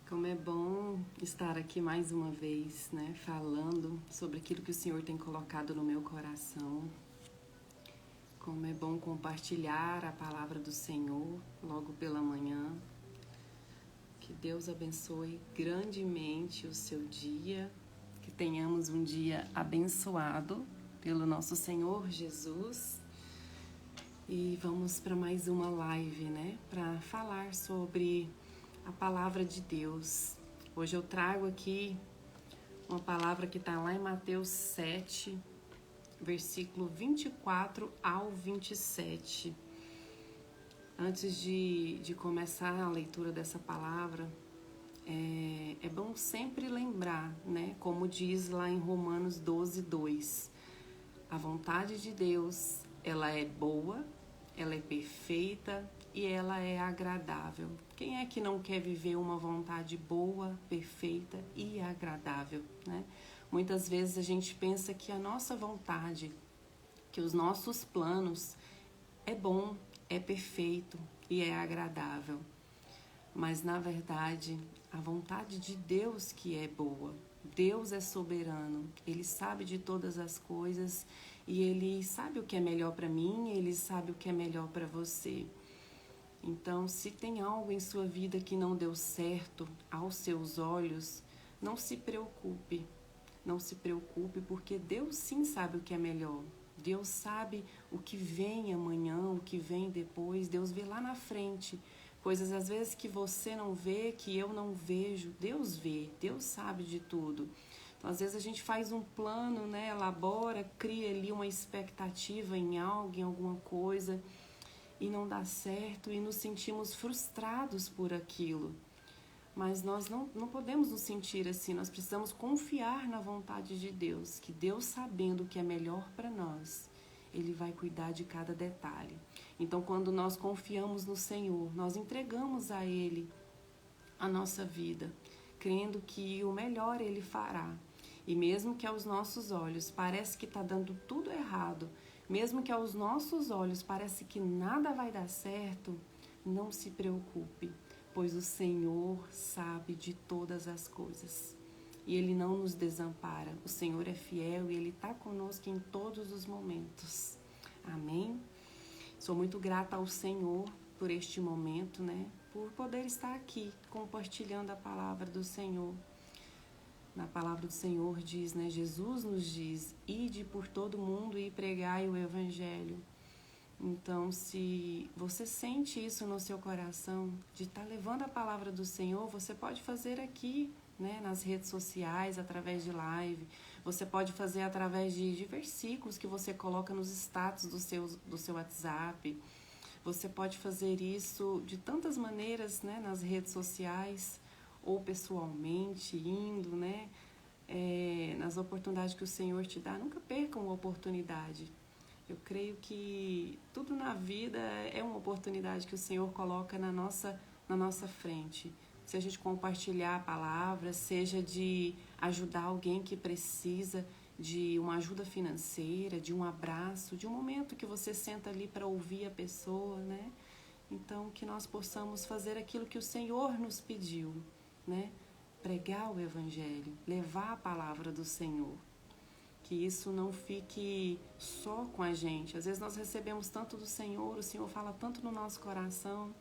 Como é bom estar aqui mais uma vez, né, falando sobre aquilo que o Senhor tem colocado no meu coração. Como é bom compartilhar a palavra do Senhor logo pela manhã. Que Deus abençoe grandemente o seu dia, que tenhamos um dia abençoado pelo nosso Senhor Jesus. E vamos para mais uma live, né, para falar sobre a palavra de Deus. Hoje eu trago aqui uma palavra que está lá em Mateus 7, versículo 24 ao 27. Antes de começar a leitura dessa palavra, é bom sempre lembrar, né, como diz lá em Romanos 12, 2, a vontade de Deus, ela é boa, ela é perfeita e ela é agradável. Quem é que não quer viver uma vontade boa, perfeita e agradável, né? Muitas vezes a gente pensa que a nossa vontade, que os nossos planos é bom, é perfeito e é agradável. Mas na verdade, a vontade de Deus que é boa. Deus é soberano, Ele sabe de todas as coisas e Ele sabe o que é melhor para mim, Ele sabe o que é melhor para você. Então, se tem algo em sua vida que não deu certo aos seus olhos, não se preocupe. Não se preocupe, porque Deus sim sabe o que é melhor. Deus sabe o que vem amanhã, o que vem depois. Deus vê lá na frente. Coisas às vezes que você não vê, que eu não vejo. Deus vê, Deus sabe de tudo. Então, às vezes a gente faz um plano, né? Elabora, cria ali uma expectativa em algo, em alguma coisa, e não dá certo e nos sentimos frustrados por aquilo. Mas nós não podemos nos sentir assim, nós precisamos confiar na vontade de Deus, que Deus, sabendo o que é melhor para nós, Ele vai cuidar de cada detalhe. Então, quando nós confiamos no Senhor, nós entregamos a Ele a nossa vida, crendo que o melhor Ele fará. E mesmo que aos nossos olhos parece que está dando tudo errado, mesmo que aos nossos olhos parece que nada vai dar certo, não se preocupe, pois o Senhor sabe de todas as coisas. E Ele não nos desampara. O Senhor é fiel e Ele está conosco em todos os momentos. Amém? Sou muito grata ao Senhor por este momento, né? Por poder estar aqui compartilhando a palavra do Senhor. Na palavra do Senhor diz, né? Jesus nos diz, ide por todo mundo e pregai o Evangelho. Então, se você sente isso no seu coração, de estar levando a palavra do Senhor, você pode fazer aqui, né, nas redes sociais, através de live. Você pode fazer através de versículos que você coloca nos status do seu WhatsApp. Você pode fazer isso de tantas maneiras, né, nas redes sociais ou pessoalmente, indo, né, nas oportunidades que o Senhor te dá. Nunca perca uma oportunidade. Eu creio que tudo na vida é uma oportunidade que o Senhor coloca na nossa frente. Se a gente compartilhar a palavra, seja de ajudar alguém que precisa de uma ajuda financeira, de um abraço, de um momento que você senta ali para ouvir a pessoa, né? Então, que nós possamos fazer aquilo que o Senhor nos pediu, né? Pregar o Evangelho, levar a palavra do Senhor. Que isso não fique só com a gente. Às vezes nós recebemos tanto do Senhor, o Senhor fala tanto no nosso coração,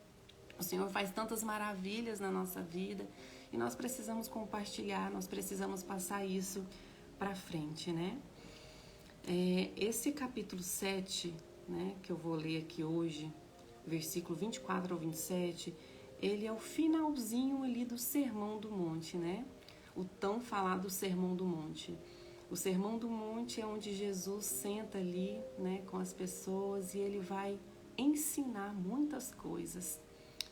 o Senhor faz tantas maravilhas na nossa vida e nós precisamos compartilhar, nós precisamos passar isso para frente, né? Esse capítulo 7, né, que eu vou ler aqui hoje, versículo 24 ao 27, ele é o finalzinho ali do Sermão do Monte, né? O tão falado Sermão do Monte. O Sermão do Monte é onde Jesus senta ali, né, com as pessoas e ele vai ensinar muitas coisas.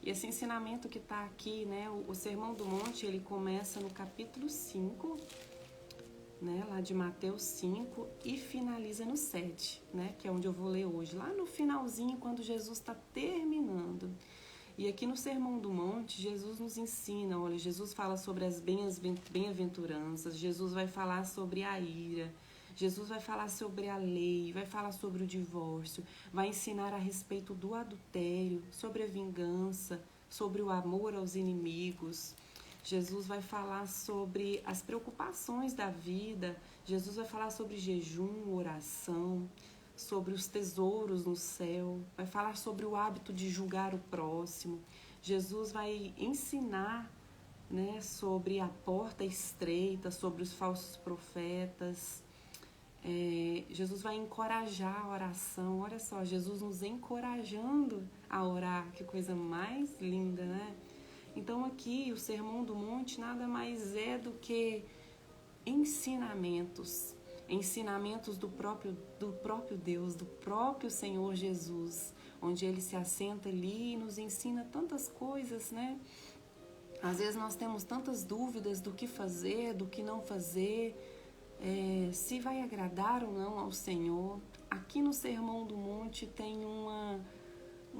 E esse ensinamento que está aqui, né, o Sermão do Monte, ele começa no capítulo 5, né, lá de Mateus 5 e finaliza no 7, né, que é onde eu vou ler hoje. Lá no finalzinho, quando Jesus está terminando. E aqui no Sermão do Monte, Jesus nos ensina, olha, Jesus fala sobre as bem-aventuranças, Jesus vai falar sobre a ira, Jesus vai falar sobre a lei, vai falar sobre o divórcio, vai ensinar a respeito do adultério, sobre a vingança, sobre o amor aos inimigos. Jesus vai falar sobre as preocupações da vida, Jesus vai falar sobre jejum, oração, sobre os tesouros no céu, vai falar sobre o hábito de julgar o próximo. Jesus vai ensinar, né, sobre a porta estreita, sobre os falsos profetas. Jesus vai encorajar a oração. Olha só, Jesus nos encorajando a orar, que coisa mais linda, né? Então aqui o Sermão do Monte nada mais é do que ensinamentos do próprio Deus, do próprio Senhor Jesus, onde Ele se assenta ali e nos ensina tantas coisas, né? Às vezes nós temos tantas dúvidas do que fazer, do que não fazer, se vai agradar ou não ao Senhor. Aqui no Sermão do Monte tem uma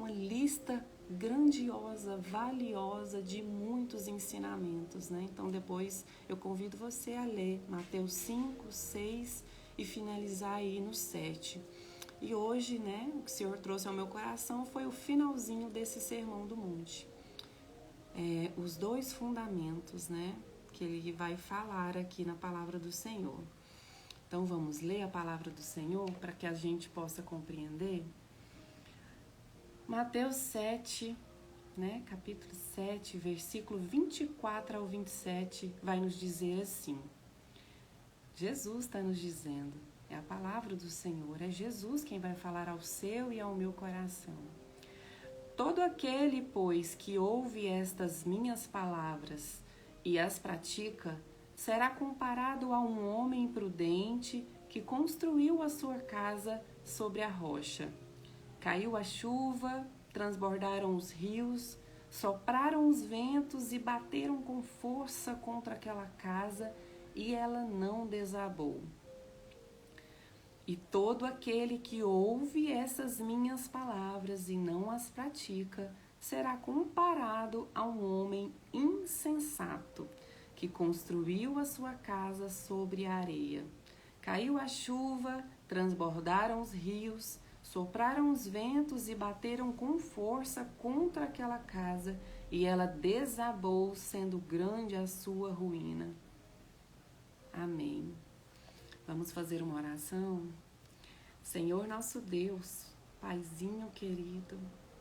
lista grandiosa, valiosa de muitos ensinamentos, né? Então depois eu convido você a ler Mateus 5, 6 e finalizar aí no 7. E hoje, né, o que o Senhor trouxe ao meu coração foi o finalzinho desse Sermão do Monte. Os dois fundamentos, né, que ele vai falar aqui na palavra do Senhor. Então vamos ler a palavra do Senhor para que a gente possa compreender. Mateus 7, né, capítulo 7, versículo 24 ao 27, vai nos dizer assim. Jesus está nos dizendo, é a palavra do Senhor, é Jesus quem vai falar ao seu e ao meu coração. Todo aquele, pois, que ouve estas minhas palavras e as pratica, será comparado a um homem prudente que construiu a sua casa sobre a rocha. Caiu a chuva, transbordaram os rios, sopraram os ventos e bateram com força contra aquela casa, e ela não desabou. E todo aquele que ouve essas minhas palavras e não as pratica, será comparado a um homem insensato, que construiu a sua casa sobre a areia. Caiu a chuva, transbordaram os rios, sopraram os ventos e bateram com força contra aquela casa, e ela desabou, sendo grande a sua ruína. Amém. Vamos fazer uma oração? Senhor nosso Deus, Paizinho querido,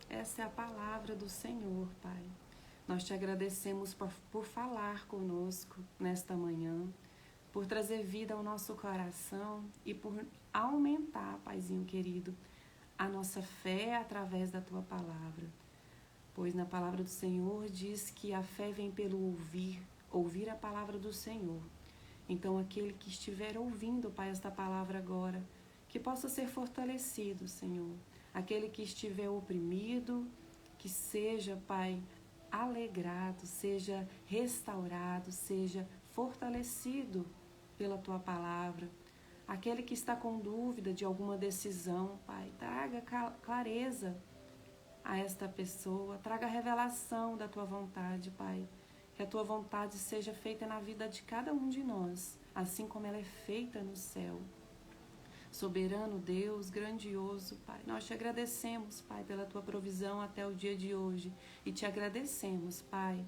essa é a palavra do Senhor, Pai. Nós te agradecemos por falar conosco nesta manhã, por trazer vida ao nosso coração e por aumentar, Paizinho querido, a nossa fé através da tua palavra. Pois na palavra do Senhor diz que a fé vem pelo ouvir a palavra do Senhor. Então aquele que estiver ouvindo, Pai, esta palavra agora, que possa ser fortalecido, Senhor. Aquele que estiver oprimido, que seja, Pai, alegrado, seja restaurado, seja fortalecido pela tua palavra. Aquele que está com dúvida de alguma decisão, Pai, traga clareza a esta pessoa, traga revelação da tua vontade, Pai. Que a tua vontade seja feita na vida de cada um de nós, assim como ela é feita no céu. Soberano Deus, grandioso, Pai, nós te agradecemos, Pai, pela tua provisão até o dia de hoje e te agradecemos, Pai,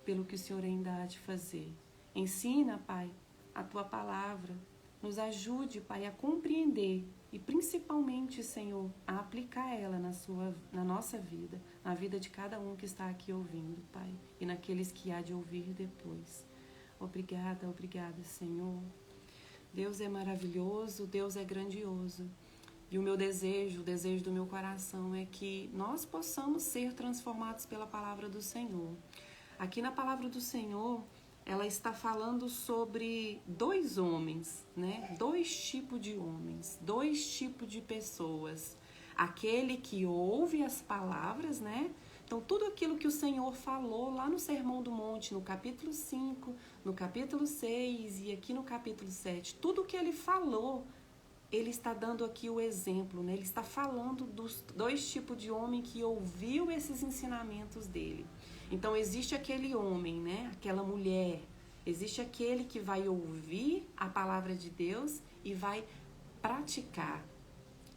pelo que o Senhor ainda há de fazer. Ensina, Pai, a tua palavra, nos ajude, Pai, a compreender e principalmente, Senhor, a aplicar ela na nossa vida, na vida de cada um que está aqui ouvindo, Pai, e naqueles que há de ouvir depois. Obrigada, obrigada, Senhor. Deus é maravilhoso, Deus é grandioso. E o meu desejo, o desejo do meu coração é que nós possamos ser transformados pela palavra do Senhor. Aqui na palavra do Senhor, ela está falando sobre dois homens, né? Dois tipos de homens, dois tipos de pessoas. Aquele que ouve as palavras, né? Então, tudo aquilo que o Senhor falou lá no Sermão do Monte, no capítulo 5, no capítulo 6 e aqui no capítulo 7, tudo que ele falou, ele está dando aqui o exemplo, né? Ele está falando dos dois tipos de homem que ouviu esses ensinamentos dele. Então, existe aquele homem, né? Aquela mulher. Existe aquele que vai ouvir a palavra de Deus e vai praticar.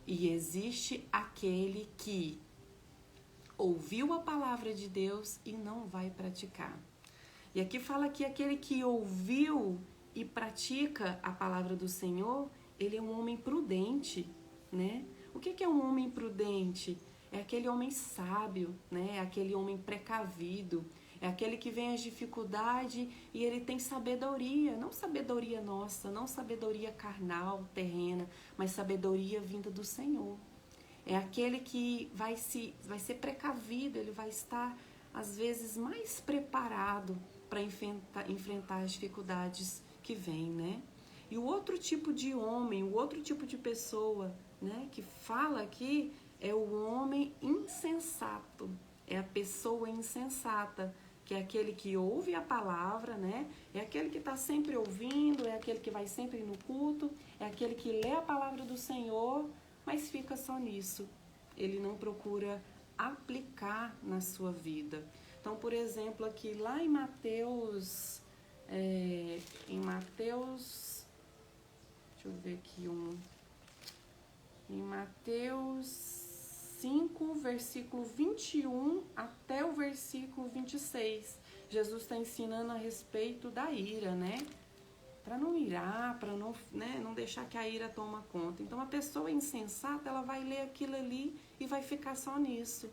E existe aquele que ouviu a palavra de Deus e não vai praticar. E aqui fala que aquele que ouviu e pratica a palavra do Senhor, ele é um homem prudente, né? O que é um homem prudente? É aquele homem sábio, né? É aquele homem precavido, é aquele que vem às dificuldades e ele tem sabedoria, não sabedoria nossa, não sabedoria carnal, terrena, mas sabedoria vinda do Senhor. É aquele que vai ser precavido, ele vai estar, às vezes, mais preparado para enfrentar as dificuldades que vêm, né? E o outro tipo de homem, o outro tipo de pessoa, né, que fala aqui é o homem insensato, é a pessoa insensata, que é aquele que ouve a palavra, né? É aquele que está sempre ouvindo, é aquele que vai sempre no culto, é aquele que lê a palavra do Senhor, mas fica só nisso. Ele não procura aplicar na sua vida. Então, por exemplo, aqui lá em Mateus, deixa eu ver aqui em Mateus 5, versículo 21 até o versículo 26, Jesus está ensinando a respeito da ira, né? Para não irar, para não, né, não deixar que a ira toma conta. Então, a pessoa insensata, ela vai ler aquilo ali e vai ficar só nisso.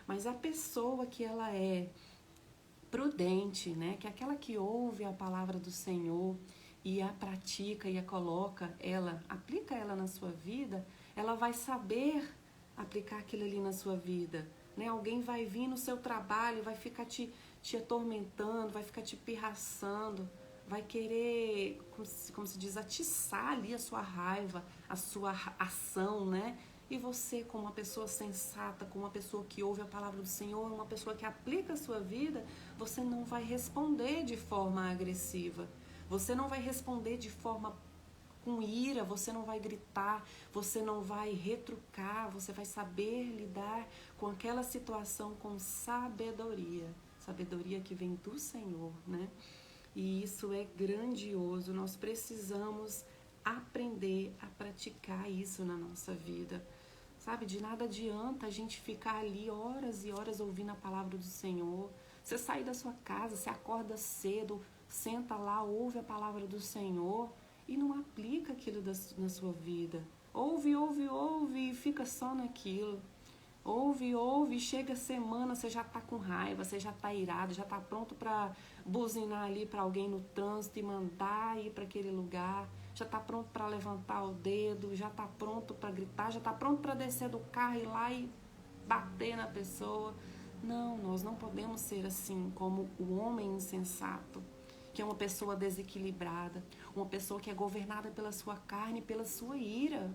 Mas a pessoa que ela é prudente, né, que é aquela que ouve a palavra do Senhor e a pratica e a coloca, aplica ela na sua vida, ela vai saber aplicar aquilo ali na sua vida, né? Alguém vai vir no seu trabalho, vai ficar te atormentando, vai ficar te pirraçando, vai querer, como se diz, atiçar ali a sua raiva, a sua ação, né? E você, como uma pessoa sensata, como uma pessoa que ouve a palavra do Senhor, uma pessoa que aplica a sua vida, você não vai responder de forma agressiva, você não vai responder de forma com ira, você não vai gritar, você não vai retrucar, você vai saber lidar com aquela situação com sabedoria, sabedoria que vem do Senhor, né? E isso é grandioso, nós precisamos aprender a praticar isso na nossa vida, sabe? De nada adianta a gente ficar ali horas e horas ouvindo a palavra do Senhor. Você sai da sua casa, você acorda cedo, senta lá, ouve a palavra do Senhor e não aplica aquilo na sua vida. Ouve e fica só naquilo. Ouve, chega a semana, você já tá com raiva, você já tá irado, já tá pronto para buzinar ali para alguém no trânsito e mandar ir para aquele lugar, já tá pronto para levantar o dedo, já tá pronto para gritar, já tá pronto para descer do carro e ir lá e bater na pessoa. Não, nós não podemos ser assim como o homem insensato, que é uma pessoa desequilibrada, uma pessoa que é governada pela sua carne, pela sua ira.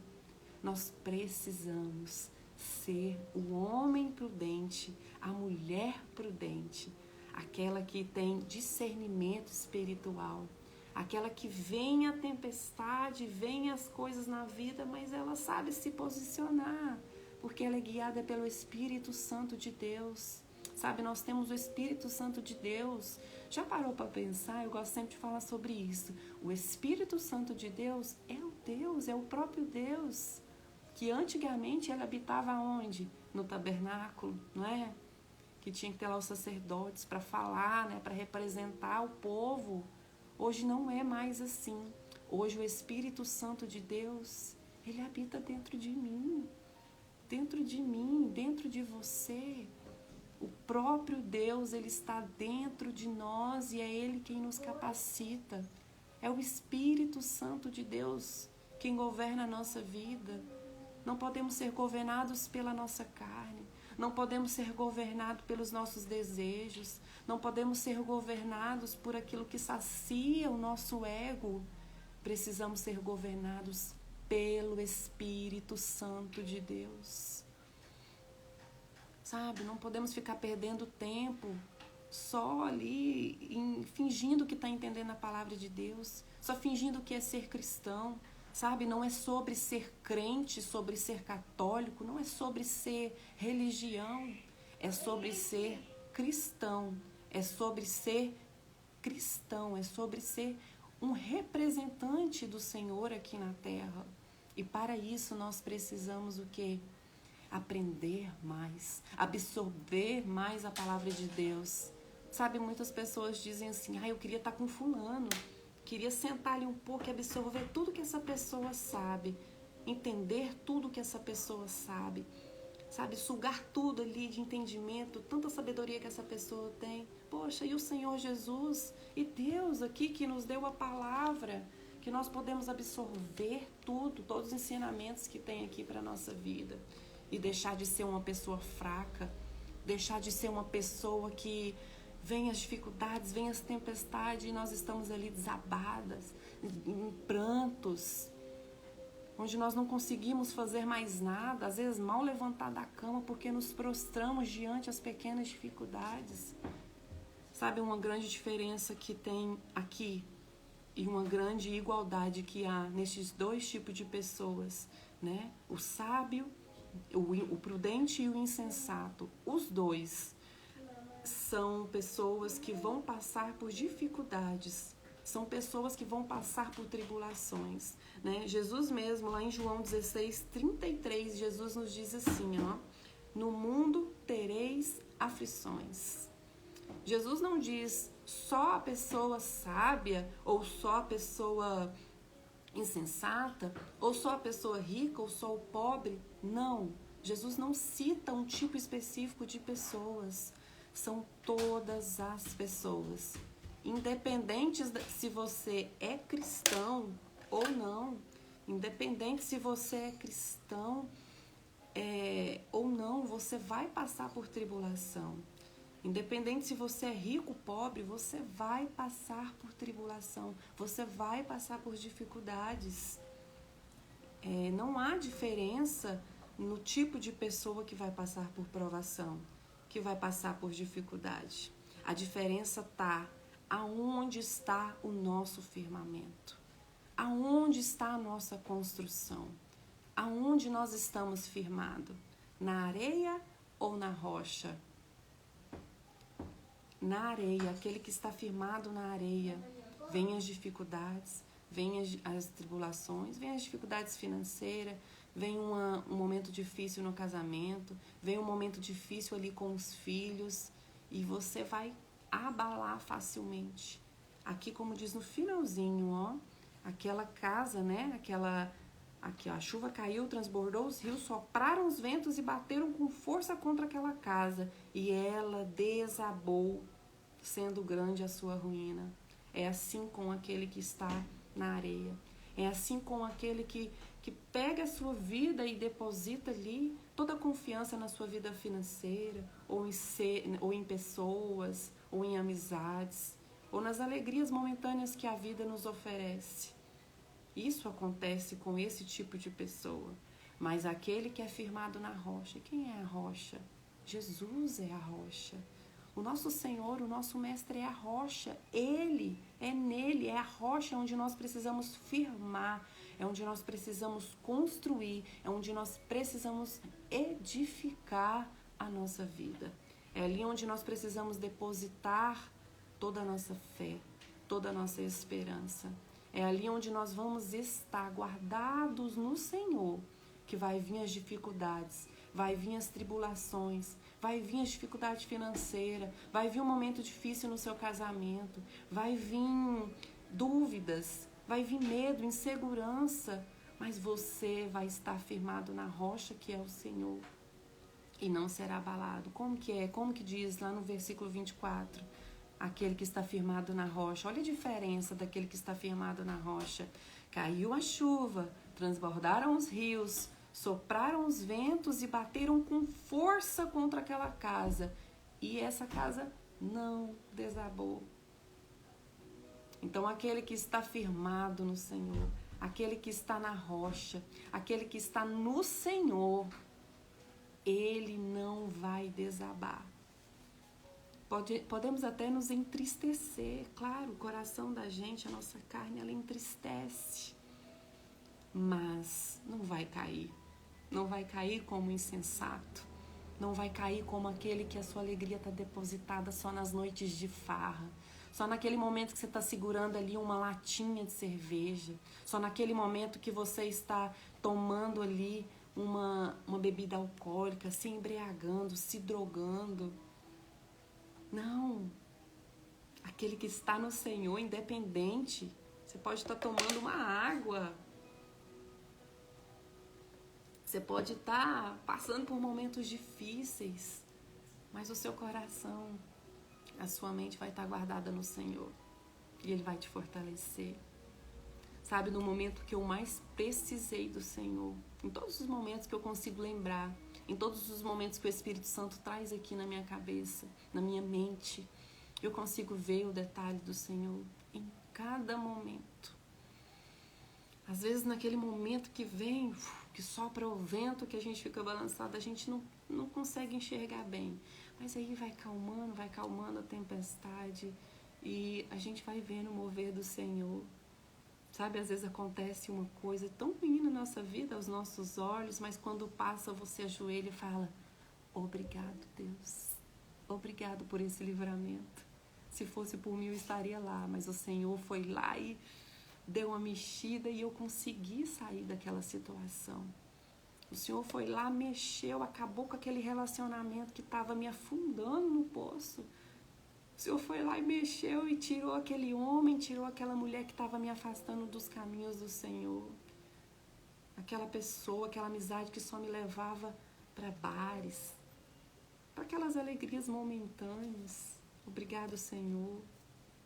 Nós precisamos ser o homem prudente, a mulher prudente, aquela que tem discernimento espiritual, aquela que vem a tempestade, vem as coisas na vida, mas ela sabe se posicionar, porque ela é guiada pelo Espírito Santo de Deus. Sabe, nós temos o Espírito Santo de Deus. Já parou para pensar? Eu gosto sempre de falar sobre isso. O Espírito Santo de Deus é o Deus, é o próprio Deus, que antigamente ele habitava onde? No tabernáculo, não é? Que tinha que ter lá os sacerdotes para falar, né? Para representar o povo. Hoje não é mais assim. Hoje o Espírito Santo de Deus, ele habita dentro de mim, dentro de você. O próprio Deus, ele está dentro de nós e é ele quem nos capacita. É o Espírito Santo de Deus quem governa a nossa vida. Não podemos ser governados pela nossa carne, não podemos ser governados pelos nossos desejos, não podemos ser governados por aquilo que sacia o nosso ego. Precisamos ser governados pelo Espírito Santo de Deus. Sabe, não podemos ficar perdendo tempo só ali fingindo que está entendendo a palavra de Deus, só fingindo que é ser cristão. Sabe, não é sobre ser crente, sobre ser católico, não é sobre ser religião, é sobre ser cristão, é sobre ser cristão, é sobre ser um representante do Senhor aqui na terra. E para isso nós precisamos o quê? Aprender mais, absorver mais a palavra de Deus, Sabe, muitas pessoas dizem assim, eu queria estar com fulano, queria sentar ali um pouco e absorver tudo que essa pessoa sabe, entender tudo que essa pessoa sabe, sugar tudo ali de entendimento, tanta sabedoria que essa pessoa tem. Poxa, e o Senhor Jesus e Deus aqui que nos deu a palavra, que nós podemos absorver tudo, todos os ensinamentos que tem aqui para a nossa vida e deixar de ser uma pessoa fraca, deixar de ser uma pessoa que vem as dificuldades, vem as tempestades e nós estamos ali desabadas, em prantos, onde nós não conseguimos fazer mais nada, às vezes mal levantar da cama porque nos prostramos diante as pequenas dificuldades. Sabe, uma grande diferença que tem aqui e uma grande igualdade que há nesses dois tipos de pessoas, né? O sábio, o prudente e o insensato, os dois são pessoas que vão passar por dificuldades, são pessoas que vão passar por tribulações, né? Jesus mesmo, lá em João 16:33, Jesus nos diz assim, no mundo tereis aflições. Jesus não diz só a pessoa sábia, ou só a pessoa insensata, ou só a pessoa rica, ou só o pobre. Não, Jesus não cita um tipo específico de pessoas. São todas as pessoas, independente se você é cristão ou não, independente se você é cristão ou não, você vai passar por tribulação. Independente se você é rico ou pobre, você vai passar por tribulação, você vai passar por dificuldades. Não há diferença no tipo de pessoa que vai passar por provação, que vai passar por dificuldade. A diferença está aonde está o nosso firmamento, aonde está a nossa construção, aonde nós estamos firmados, na areia ou na rocha? Na areia, aquele que está firmado na areia, vem as dificuldades, vem as tribulações, vem as dificuldades financeiras, vem um momento difícil no casamento, vem um momento difícil ali com os filhos e você vai abalar facilmente. Aqui, como diz no finalzinho, aquela casa, né? Aqui, a chuva caiu, transbordou os rios, sopraram os ventos e bateram com força contra aquela casa e ela desabou, sendo grande a sua ruína. É assim com aquele que está na areia. É assim com aquele que pega a sua vida e deposita ali toda a confiança na sua vida financeira, ou em pessoas, ou em amizades, ou nas alegrias momentâneas que a vida nos oferece. Isso acontece com esse tipo de pessoa. Mas aquele que é firmado na rocha, quem é a rocha? Jesus é a rocha. O nosso Senhor, o nosso Mestre é a rocha. Ele, é nele, é a rocha onde nós precisamos firmar, é onde nós precisamos construir, é onde nós precisamos edificar a nossa vida. É ali onde nós precisamos depositar toda a nossa fé, toda a nossa esperança. É ali onde nós vamos estar guardados no Senhor, que vai vir as dificuldades, vai vir as tribulações, vai vir as dificuldades financeiras, vai vir um momento difícil no seu casamento, vai vir dúvidas, vai vir medo, insegurança, mas você vai estar firmado na rocha que é o Senhor e não será abalado. Como que é? Como que diz lá no versículo 24? Aquele que está firmado na rocha. Olha a diferença daquele que está firmado na rocha. Caiu a chuva, transbordaram os rios, sopraram os ventos e bateram com força contra aquela casa. E essa casa não desabou. Então, aquele que está firmado no Senhor, aquele que está na rocha, aquele que está no Senhor, ele não vai desabar. Podemos até nos entristecer, claro, o coração da gente, a nossa carne, ela entristece, mas não vai cair. Não vai cair como insensato, não vai cair como aquele que a sua alegria está depositada só nas noites de farra, só naquele momento que você está segurando ali uma latinha de cerveja, só naquele momento que você está tomando ali uma bebida alcoólica, se embriagando, se drogando. Não, Aquele que está no Senhor, independente. Você pode estar tomando uma água. Você pode estar passando por momentos difíceis. Mas o seu coração, a sua mente vai estar guardada no Senhor. E Ele vai te fortalecer. Sabe, no momento que eu mais precisei do Senhor, em todos os momentos que eu consigo lembrar, em todos os momentos que o Espírito Santo traz aqui na minha cabeça, na minha mente, eu consigo ver o detalhe do Senhor em cada momento. Às vezes naquele momento que vem, que sopra o vento, que a gente fica balançado, a gente não consegue enxergar bem. Mas aí vai calmando a tempestade e a gente vai vendo o mover do Senhor. Sabe, às vezes acontece uma coisa tão ruim na nossa vida, aos nossos olhos, mas quando passa você ajoelha e fala: obrigado, Deus. Obrigado por esse livramento. Se fosse por mim eu estaria lá, mas o Senhor foi lá e deu uma mexida e eu consegui sair daquela situação. O Senhor foi lá, mexeu, acabou com aquele relacionamento que estava me afundando no poço. O Senhor foi lá e mexeu e tirou aquele homem, tirou aquela mulher que estava me afastando dos caminhos do Senhor. Aquela pessoa, aquela amizade que só me levava para bares, para aquelas alegrias momentâneas. Obrigado, Senhor.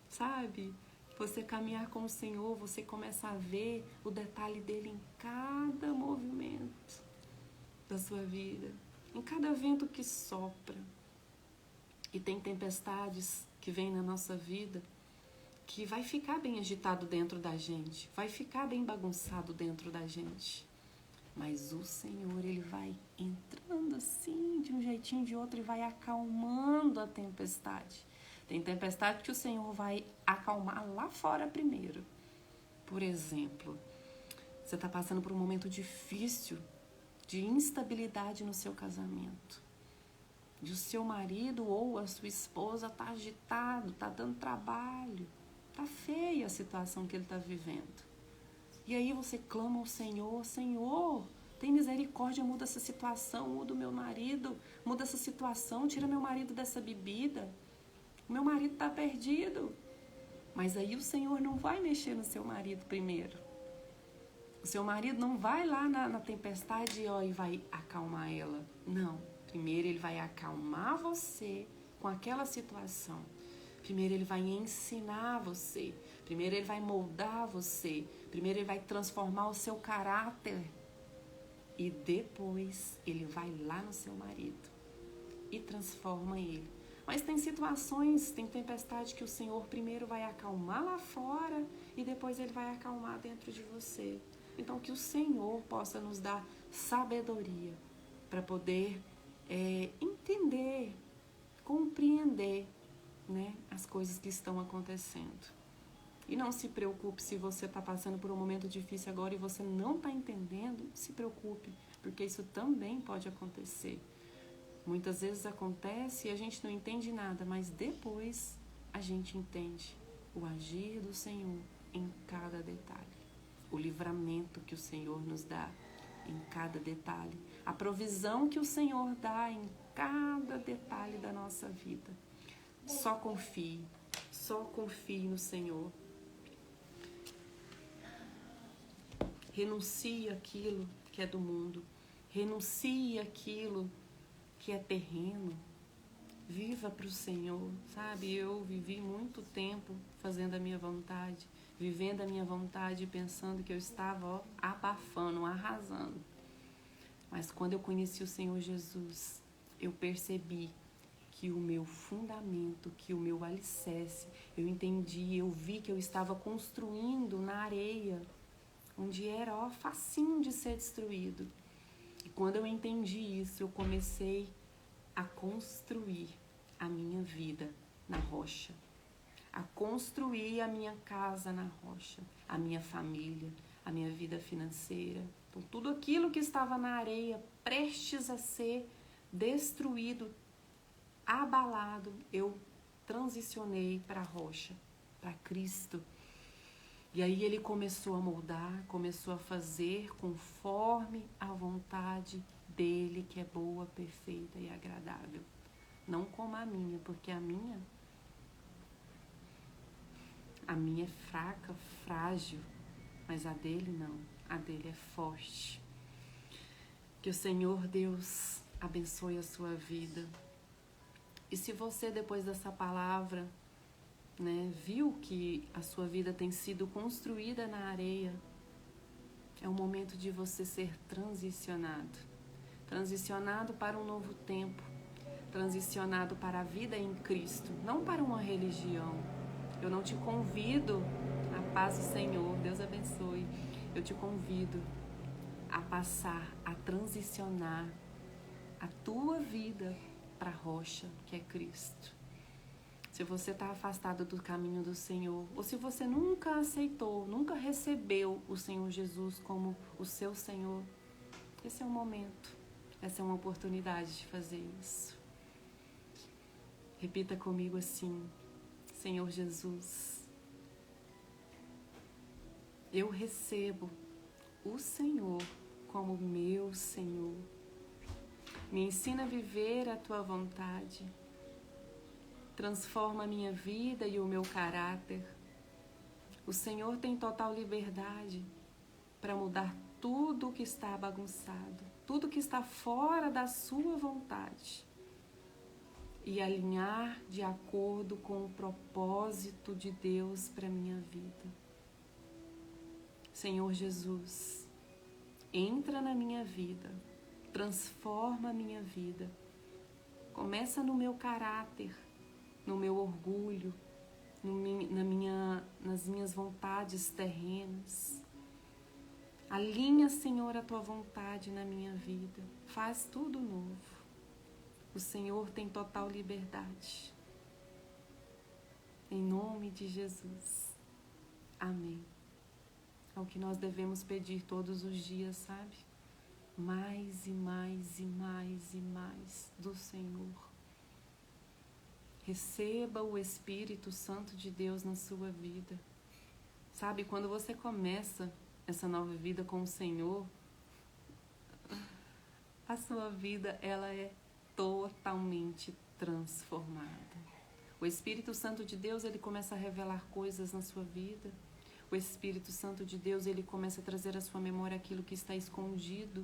Sabe? Você caminhar com o Senhor, você começa a ver o detalhe dele em cada movimento da sua vida, em cada vento que sopra. E tem tempestades que vêm na nossa vida que vai ficar bem agitado dentro da gente, vai ficar bem bagunçado dentro da gente. Mas o Senhor, Ele vai entrando assim, de um jeitinho de outro, e vai acalmando a tempestade. Tem tempestade que o Senhor vai acalmar lá fora primeiro. Por exemplo, você está passando por um momento difícil, de instabilidade no seu casamento. De o seu marido ou a sua esposa tá agitado, tá dando trabalho, tá feia a situação que ele está vivendo. E aí você clama ao Senhor: Senhor, tem misericórdia, muda essa situação, muda o meu marido, muda essa situação, tira meu marido dessa bebida. O meu marido está perdido. Mas aí o Senhor não vai mexer no seu marido primeiro. O seu marido não vai lá na tempestade e vai acalmar ela. Não. Primeiro Ele vai acalmar você com aquela situação. Primeiro Ele vai ensinar você. Primeiro Ele vai moldar você. Primeiro Ele vai transformar o seu caráter. E depois Ele vai lá no seu marido e transforma ele. Mas tem situações, tem tempestade que o Senhor primeiro vai acalmar lá fora e depois Ele vai acalmar dentro de você. Então que o Senhor possa nos dar sabedoria para poder entender, compreender, né, as coisas que estão acontecendo. E não se preocupe se você está passando por um momento difícil agora e você não está entendendo, se preocupe, porque isso também pode acontecer. Muitas vezes acontece e a gente não entende nada, mas depois a gente entende o agir do Senhor em cada detalhe. O livramento que o Senhor nos dá em cada detalhe. A provisão que o Senhor dá em cada detalhe da nossa vida. Só confie no Senhor. Renuncie àquilo que é do mundo. Renuncie àquilo que é terreno. Viva para o Senhor, sabe? Eu vivi muito tempo fazendo a minha vontade, vivendo a minha vontade, pensando que eu estava abafando, arrasando. Mas quando eu conheci o Senhor Jesus, eu percebi que o meu fundamento, que o meu alicerce, eu entendi, eu vi que eu estava construindo na areia, onde era facinho de ser destruído. E quando eu entendi isso, eu comecei a construir a minha vida na rocha, a construir a minha casa na rocha, a minha família, a minha vida financeira. Então, tudo aquilo que estava na areia, prestes a ser destruído, abalado, eu transicionei para a rocha, para Cristo. E aí Ele começou a moldar, começou a fazer conforme a vontade dele, que é boa, perfeita e agradável. Não como a minha, porque a minha A minha é fraca, frágil, mas a dele não, a dele é forte. Que o Senhor Deus abençoe a sua vida. E se você, depois dessa palavra, viu que a sua vida tem sido construída na areia, é o momento de você ser transicionado. Transicionado para um novo tempo. Transicionado para a vida em Cristo, não para uma religião. Eu não te convido, a paz do Senhor, Deus abençoe. Eu te convido a passar, a transicionar a tua vida para a rocha, que é Cristo. Se você está afastado do caminho do Senhor, ou se você nunca aceitou, nunca recebeu o Senhor Jesus como o seu Senhor, esse é o momento, essa é uma oportunidade de fazer isso. Repita comigo assim: Senhor Jesus, eu recebo o Senhor como meu Senhor. Me ensina a viver a tua vontade. Transforma a minha vida e o meu caráter. O Senhor tem total liberdade para mudar tudo o que está bagunçado, tudo que está fora da sua vontade e alinhar de acordo com o propósito de Deus para a minha vida. Senhor Jesus, entra na minha vida, transforma a minha vida. Começa no meu caráter, no meu orgulho, nas minhas vontades terrenas. Alinha, Senhor, a tua vontade na minha vida. Faz tudo novo. O Senhor tem total liberdade. Em nome de Jesus. Amém. É o que nós devemos pedir todos os dias, sabe? Mais e mais e mais e mais do Senhor. Receba o Espírito Santo de Deus na sua vida. Sabe, quando você começa essa nova vida com o Senhor, a sua vida, ela é totalmente transformada. O Espírito Santo de Deus, ele começa a revelar coisas na sua vida. O Espírito Santo de Deus, ele começa a trazer à sua memória aquilo que está escondido.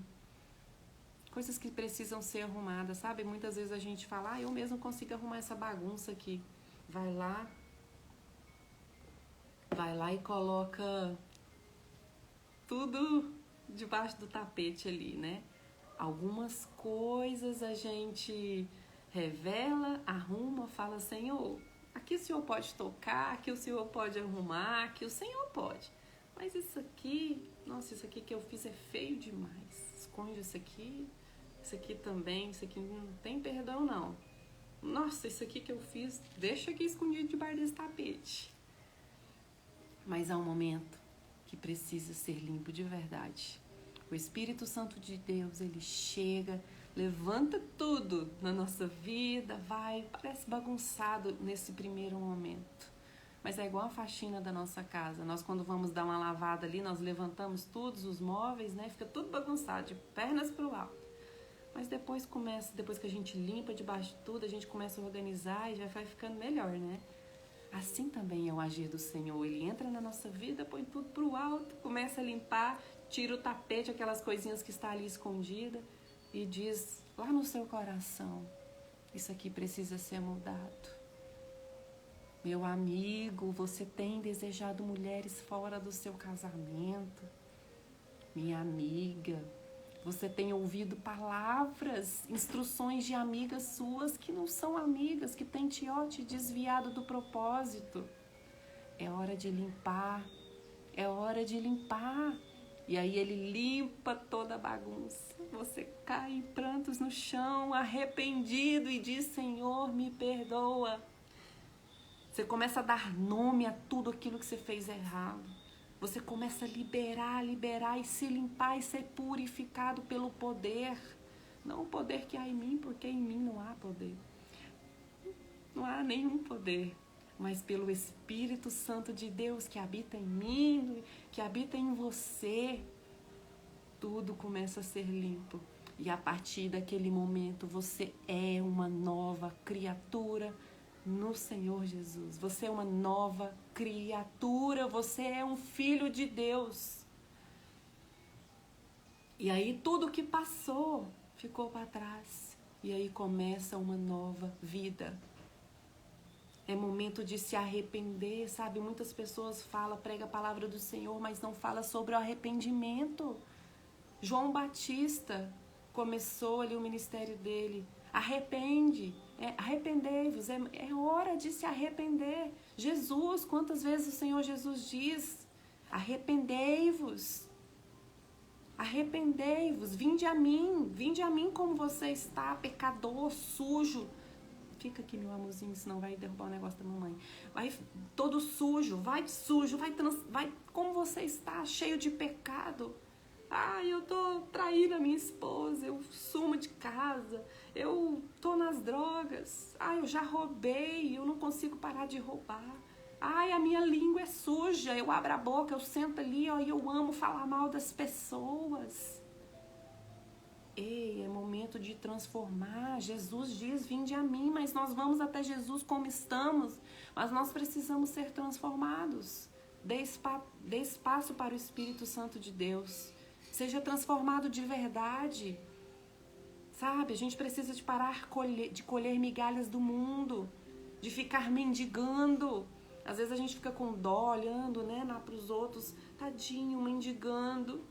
Coisas que precisam ser arrumadas, sabe? Muitas vezes a gente fala, eu mesmo consigo arrumar essa bagunça aqui. Vai lá e coloca tudo debaixo do tapete ali, né? Algumas coisas a gente revela, arruma, fala, Senhor, aqui o Senhor pode tocar, aqui o Senhor pode arrumar, aqui o Senhor pode. Mas isso aqui, nossa, isso aqui que eu fiz é feio demais. Esconde isso aqui também, isso aqui não tem perdão não. Nossa, isso aqui que eu fiz, deixa aqui escondido debaixo desse tapete. Mas há um momento que precisa ser limpo de verdade. O Espírito Santo de Deus, ele chega, levanta tudo na nossa vida, parece bagunçado nesse primeiro momento. Mas é igual a faxina da nossa casa. Nós, quando vamos dar uma lavada ali, nós levantamos todos os móveis, né? Fica tudo bagunçado, de pernas para o alto. Mas depois que a gente limpa debaixo de tudo, a gente começa a organizar e já vai ficando melhor, né? Assim também é o agir do Senhor. Ele entra na nossa vida, põe tudo para o alto, começa a limpar, tira o tapete, aquelas coisinhas que está ali escondida e diz lá no seu coração, isso aqui precisa ser mudado. Meu amigo, você tem desejado mulheres fora do seu casamento? Minha amiga, você tem ouvido palavras, instruções de amigas suas que não são amigas, que têm te desviado do propósito. É hora de limpar, é hora de limpar. E aí ele limpa toda a bagunça. Você cai em prantos no chão, arrependido, e diz, Senhor, me perdoa. Você começa a dar nome a tudo aquilo que você fez errado. Você começa a liberar e se limpar e ser purificado pelo poder. Não o poder que há em mim, porque em mim não há poder. Não há nenhum poder. Mas pelo Espírito Santo de Deus que habita em mim, que habita em você, tudo começa a ser limpo. E a partir daquele momento você é uma nova criatura no Senhor Jesus. Você é uma nova criatura, você é um filho de Deus. E aí tudo que passou ficou para trás. E aí começa uma nova vida. É momento de se arrepender, sabe? Muitas pessoas prega a palavra do Senhor, mas não fala sobre o arrependimento. João Batista começou ali o ministério dele. Arrependei-vos, é hora de se arrepender. Jesus, quantas vezes o Senhor Jesus diz? Arrependei-vos. Arrependei-vos, vinde a mim como você está, pecador, sujo. Fica aqui, meu amorzinho, senão vai derrubar o negócio da mamãe. Vai todo sujo, vai como você está, cheio de pecado. Ai, eu tô traindo a minha esposa, eu sumo de casa, eu tô nas drogas. Ai, eu já roubei, eu não consigo parar de roubar. Ai, a minha língua é suja, eu abro a boca, eu sento ali, ó, e eu amo falar mal das pessoas. Ei, é momento de transformar. Jesus diz, vinde a mim, mas nós vamos até Jesus como estamos, mas nós precisamos ser transformados. Dê espaço para o Espírito Santo de Deus. Seja transformado de verdade. Sabe, a gente precisa de parar de colher migalhas do mundo, de ficar mendigando. Às vezes a gente fica com dó, olhando, né, para os outros, tadinho, mendigando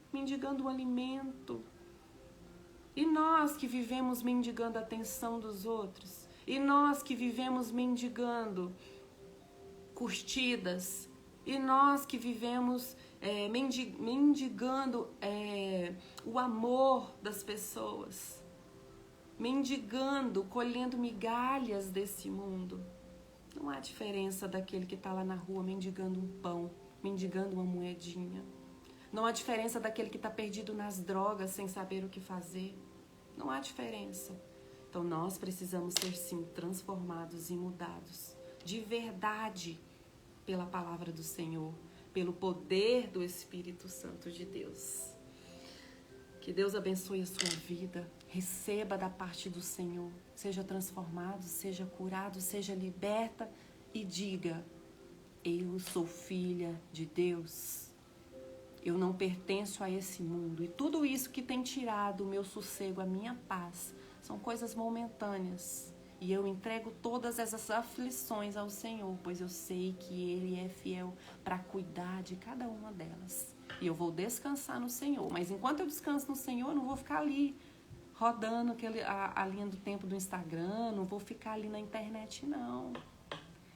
o alimento. E nós que vivemos mendigando a atenção dos outros, e nós que vivemos mendigando curtidas, e nós que vivemos mendigando o amor das pessoas, mendigando, colhendo migalhas desse mundo. Não há diferença daquele que está lá na rua mendigando um pão, mendigando uma moedinha. Não há diferença daquele que está perdido nas drogas sem saber o que fazer. Não há diferença. Então nós precisamos ser sim transformados e mudados de verdade pela palavra do Senhor, pelo poder do Espírito Santo de Deus. Que Deus abençoe a sua vida. Receba da parte do Senhor. Seja transformado, seja curado, seja liberta e diga: eu sou filha de Deus. Eu não pertenço a esse mundo. E tudo isso que tem tirado o meu sossego, a minha paz, são coisas momentâneas. E eu entrego todas essas aflições ao Senhor, pois eu sei que Ele é fiel para cuidar de cada uma delas. E eu vou descansar no Senhor. Mas enquanto eu descanso no Senhor, eu não vou ficar ali rodando a linha do tempo do Instagram, não vou ficar ali na internet, não.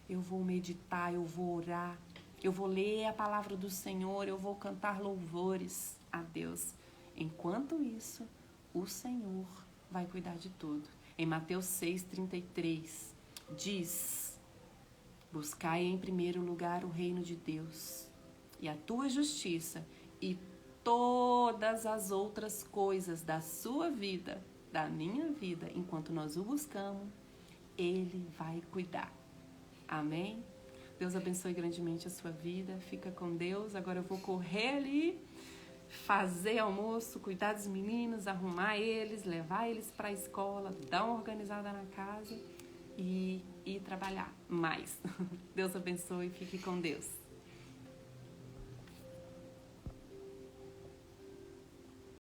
Eu vou meditar, eu vou orar, eu vou ler a palavra do Senhor, eu vou cantar louvores a Deus. Enquanto isso, o Senhor vai cuidar de tudo. Em Mateus 6,33, diz: buscai em primeiro lugar o reino de Deus e a tua justiça, e todas as outras coisas da sua vida, da minha vida, enquanto nós o buscamos, Ele vai cuidar. Amém? Deus abençoe grandemente a sua vida. Fica com Deus. Agora eu vou correr ali, fazer almoço, cuidar dos meninos, arrumar eles, levar eles para a escola, dar uma organizada na casa e ir trabalhar mais. Deus abençoe e fique com Deus.